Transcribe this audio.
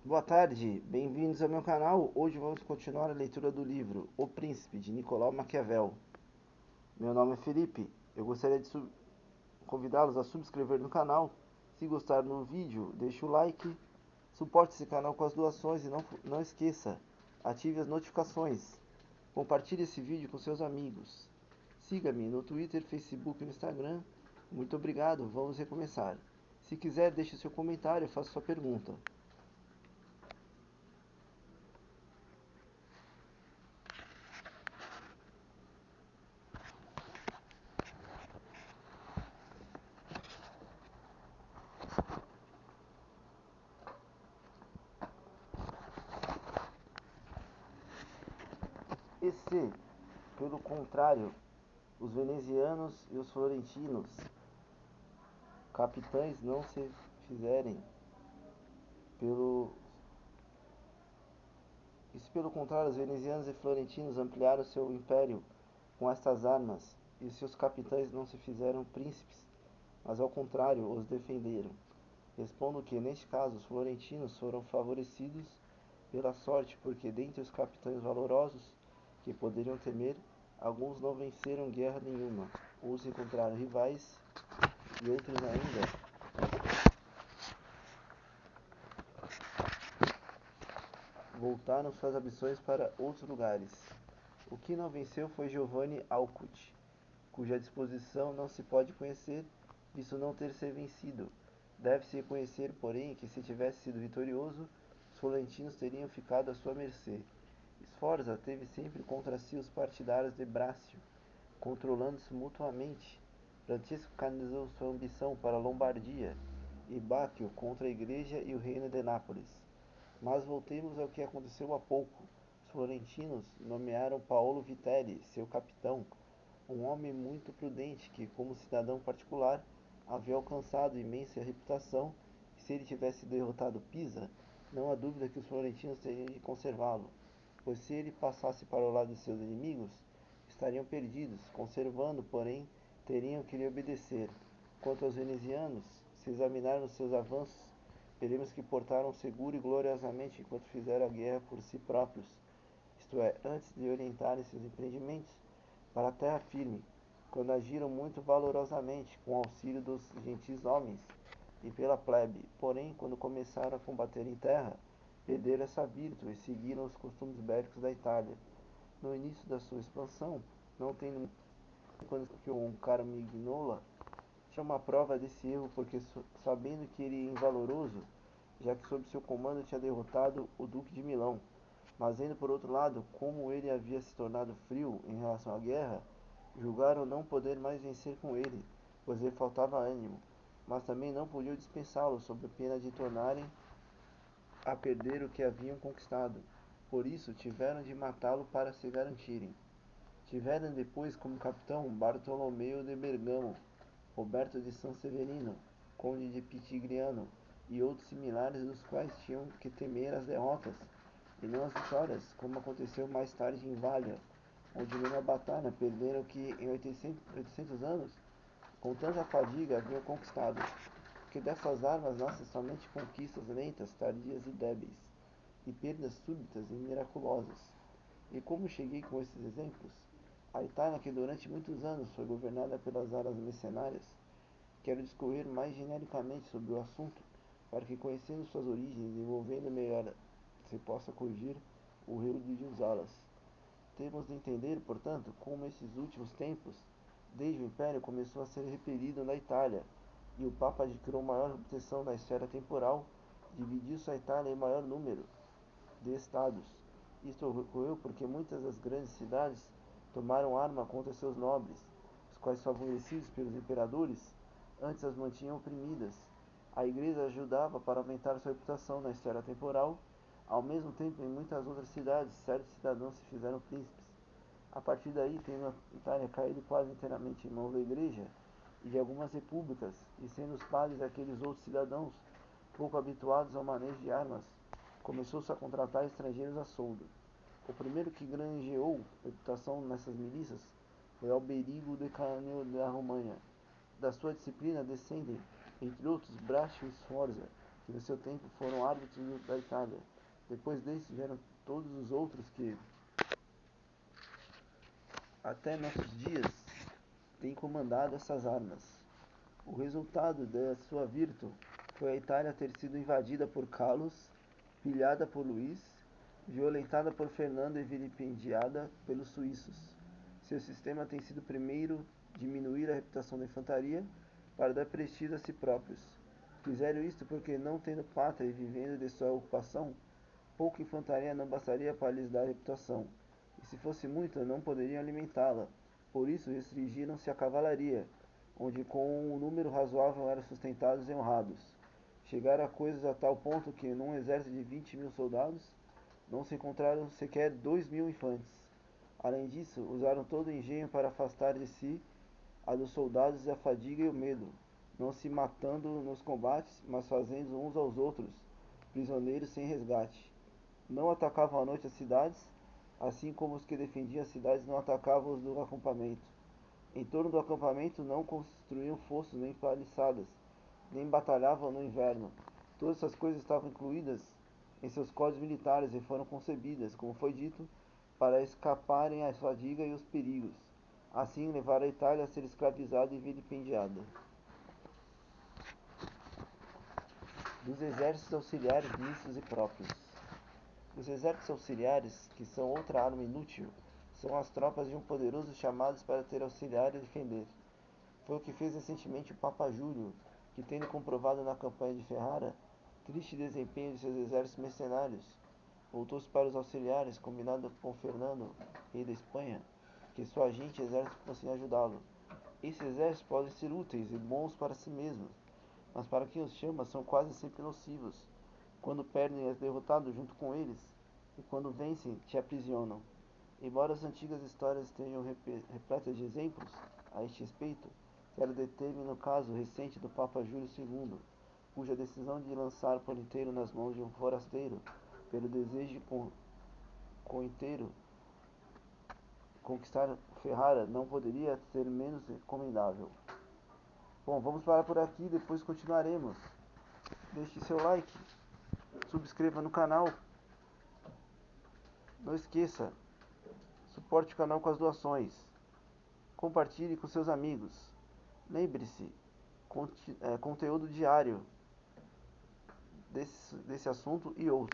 Boa tarde, bem-vindos ao meu canal. Hoje vamos continuar a leitura do livro O Príncipe, de Nicolau Maquiavel. Meu nome é Felipe. Eu gostaria de convidá-los a subscrever no canal. Se gostar do vídeo, deixe o like. Suporte esse canal com as doações e não esqueça, ative as notificações. Compartilhe esse vídeo com seus amigos. Siga-me no Twitter, Facebook e no Instagram. Muito obrigado, vamos recomeçar. Se quiser, deixe seu comentário e faça sua pergunta. E se, pelo contrário, os venezianos e os florentinos, capitães, não se fizerem pelo e se pelo contrário os venezianos e florentinos ampliaram seu império com estas armas, e seus capitães não se fizeram príncipes, mas ao contrário os defenderam? Respondo que, neste caso, os florentinos foram favorecidos pela sorte, porque dentre os capitães valorosos que poderiam temer, alguns não venceram guerra nenhuma, uns encontraram rivais e outros ainda voltaram suas ambições para outros lugares. O que não venceu foi Giovanni Alcuti, cuja disposição não se pode conhecer, visto não ter se vencido. Deve-se reconhecer, porém, que se tivesse sido vitorioso, os florentinos teriam ficado à sua mercê. Sforza teve sempre contra si os partidários de Brácio, controlando-se mutuamente. Francesco canalizou sua ambição para a Lombardia, e Bacchio contra a Igreja e o reino de Nápoles. Mas voltemos ao que aconteceu há pouco. Os florentinos nomearam Paolo Vitelli seu capitão, um homem muito prudente que, como cidadão particular, havia alcançado imensa reputação, e se ele tivesse derrotado Pisa, não há dúvida que os florentinos teriam de conservá-lo, pois se ele passasse para o lado de seus inimigos, estariam perdidos. Conservando, porém, teriam que lhe obedecer. Quanto aos venezianos, se examinarmos seus avanços, veremos que portaram seguro e gloriosamente enquanto fizeram a guerra por si próprios, isto é, antes de orientarem seus empreendimentos para a terra firme, quando agiram muito valorosamente com o auxílio dos gentis homens e pela plebe. Porém, quando começaram a combater em terra, perderam essa virtude e seguiram os costumes bélicos da Itália. No início da sua expansão, não tem quando um Carmignola chama a prova desse erro, porque sabendo que ele é invaloroso, já que sob seu comando tinha derrotado o Duque de Milão. Mas vendo por outro lado como ele havia se tornado frio em relação à guerra, julgaram não poder mais vencer com ele, pois lhe faltava ânimo, mas também não podiam dispensá-lo sob pena de tornarem a perder o que haviam conquistado. Por isso tiveram de matá-lo para se garantirem. Tiveram depois como capitão Bartolomeu de Bergamo, Roberto de Sanseverino, conde de Pitigliano, e outros similares, dos quais tinham que temer as derrotas e não as vitórias, como aconteceu mais tarde em Valha, onde numa batalha perderam o que em 800 anos, com tanta fadiga, haviam conquistado. Porque dessas armas nascem somente conquistas lentas, tardias e débeis, e perdas súbitas e miraculosas. E como cheguei com esses exemplos? A Itália, que durante muitos anos foi governada pelas aras mercenárias, quero discorrer mais genericamente sobre o assunto, para que, conhecendo suas origens e envolvendo melhor, se possa corrigir o erro de usá-las. Temos de entender, portanto, como esses últimos tempos, desde o Império, começou a ser repelido na Itália, e o Papa adquiriu maior obtenção na esfera temporal, dividiu sua Itália em maior número de estados. Isto ocorreu porque muitas das grandes cidades tomaram arma contra seus nobres, os quais, favorecidos pelos imperadores, antes as mantinham oprimidas. A Igreja ajudava para aumentar sua reputação na esfera temporal. Ao mesmo tempo, em muitas outras cidades, certos cidadãos se fizeram príncipes. A partir daí, tendo a Itália caído quase inteiramente em mãos da Igreja e de algumas repúblicas, e sendo os padres aqueles outros cidadãos pouco habituados ao manejo de armas, começou-se a contratar estrangeiros a soldo. O primeiro que granjeou reputação nessas milícias foi Alberigo de Canio da Romanha. Da sua disciplina descendem, entre outros, Braccio e Sforza, que no seu tempo foram árbitros da Itália. Depois desses vieram todos os outros que, até nossos dias, têm comandado essas armas. O resultado da sua virtude foi a Itália ter sido invadida por Carlos, pilhada por Luís, violentada por Fernando e vilipendiada pelos suíços. Seu sistema tem sido primeiro diminuir a reputação da infantaria para dar prestígio a si próprios. Fizeram isto porque, não tendo pátria e vivendo de sua ocupação, pouca infantaria não bastaria para lhes dar reputação, e se fosse muita, não poderiam alimentá-la. Por isso restringiram-se à cavalaria, onde com um número razoável eram sustentados e honrados. Chegaram a coisas a tal ponto que, num exército de 20.000 soldados, não se encontraram sequer 2.000 infantes. Além disso, usaram todo o engenho para afastar de si a dos soldados a fadiga e o medo, não se matando nos combates, mas fazendo uns aos outros prisioneiros sem resgate. Não atacavam à noite as cidades, assim como os que defendiam as cidades não atacavam os do acampamento. Em torno do acampamento não construíam fossos nem paliçadas, nem batalhavam no inverno. Todas essas coisas estavam incluídas em seus códigos militares e foram concebidas, como foi dito, para escaparem à fadiga e aos perigos. Assim levaram a Itália a ser escravizada e vilipendiada. Dos exércitos auxiliares mistos e próprios. Os exércitos auxiliares, que são outra arma inútil, são as tropas de um poderoso chamados para ter auxiliar e defender. Foi o que fez recentemente o Papa Júlio, que, tendo comprovado na campanha de Ferrara triste desempenho de seus exércitos mercenários, voltou-se para os auxiliares, combinando com Fernando, rei da Espanha, que sua gente e exército fossem ajudá-lo. Esses exércitos podem ser úteis e bons para si mesmos, mas para quem os chama são quase sempre nocivos. Quando perdem, és derrotado junto com eles, e quando vencem, te aprisionam. Embora as antigas histórias estejam repletas de exemplos a este respeito, quero deter-me no caso recente do Papa Júlio II, cuja decisão de lançar por inteiro nas mãos de um forasteiro, pelo desejo de com inteiro conquistar Ferrara, não poderia ser menos recomendável. Bom, vamos parar por aqui, depois continuaremos. Deixe seu like, subscreva no canal, não esqueça, suporte o canal com as doações, compartilhe com seus amigos. Lembre-se, conteúdo diário desse assunto e outros.